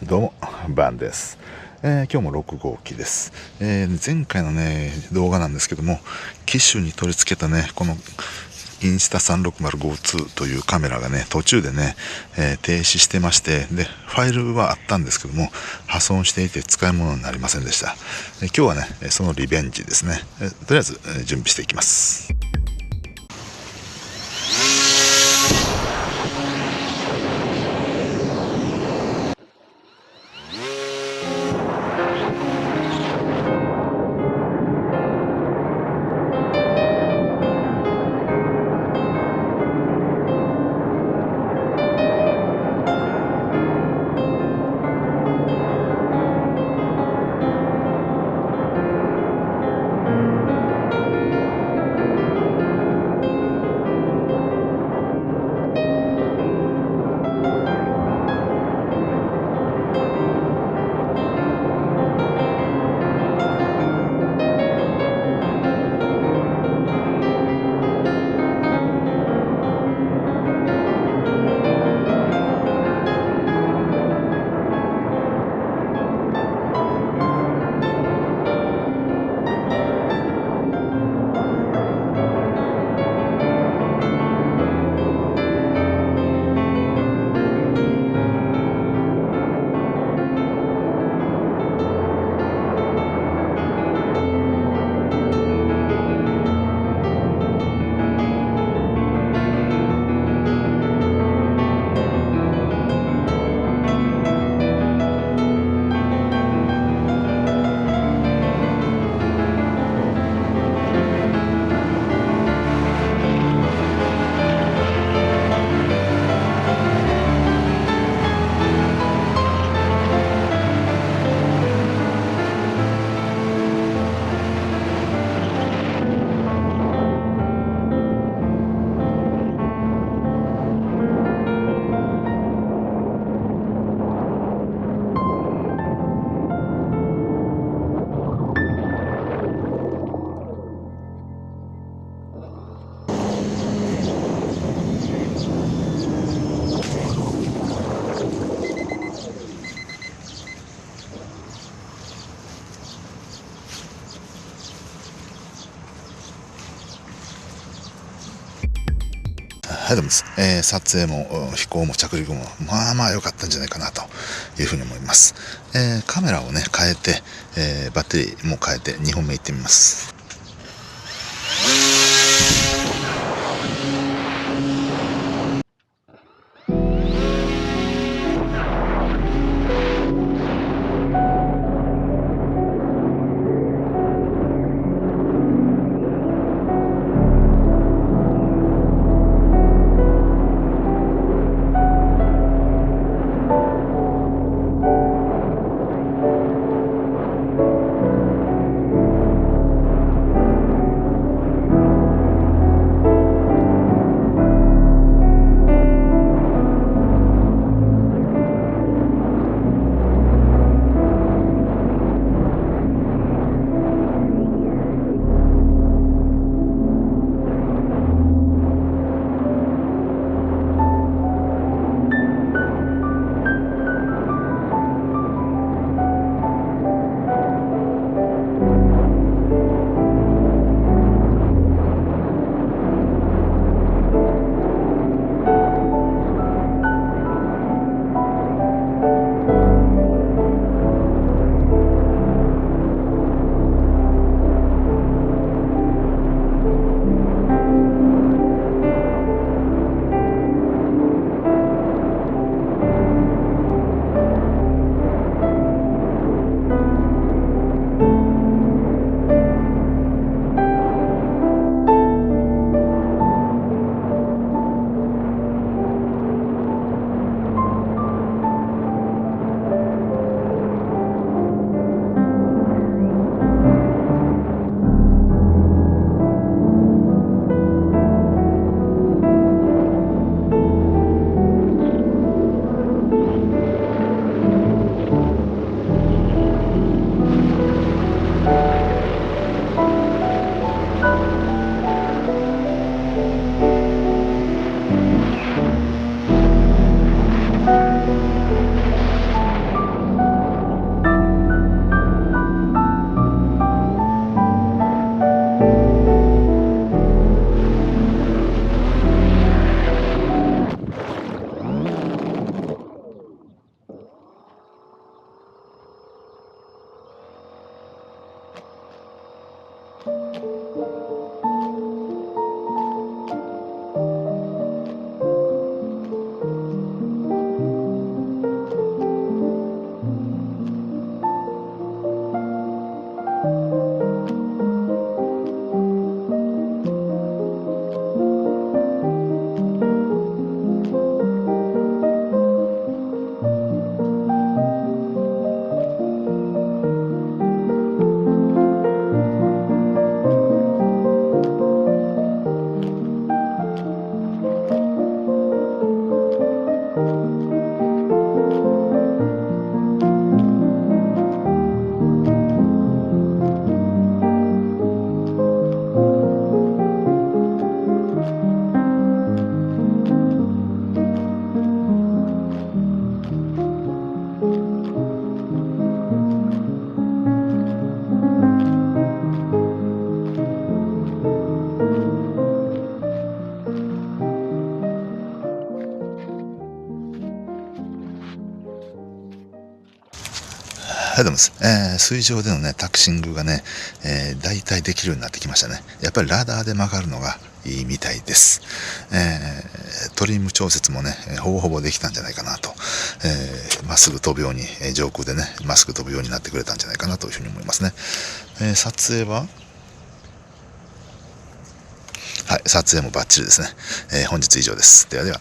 どうも、バンです。今日も6号機です。前回のね、動画なんですけども、機種に取り付けたね、このインスタ 360GO2 というカメラがね、途中でね、停止してまして、で、ファイルはあったんですけども、破損していて使い物になりませんでした。今日はね、そのリベンジですね。とりあえず、準備していきます。はい、どうもです。撮影も飛行も着陸もまあ良かったんじゃないかなというふうに思います。カメラをね変えて、バッテリーも変えて2本目行ってみます。はい、どうもです。水上でのね、タクシングがね、大体できるようになってきましたね。やっぱりラダーで曲がるのがいいみたいです。トリム調節もね、ほぼほぼできたんじゃないかなと。まっすぐ飛ぶように、上空でね、まっすぐ飛ぶようになってくれたんじゃないかなというふうに思いますね。撮影ははい、撮影もバッチリですね。本日以上です。ではでは。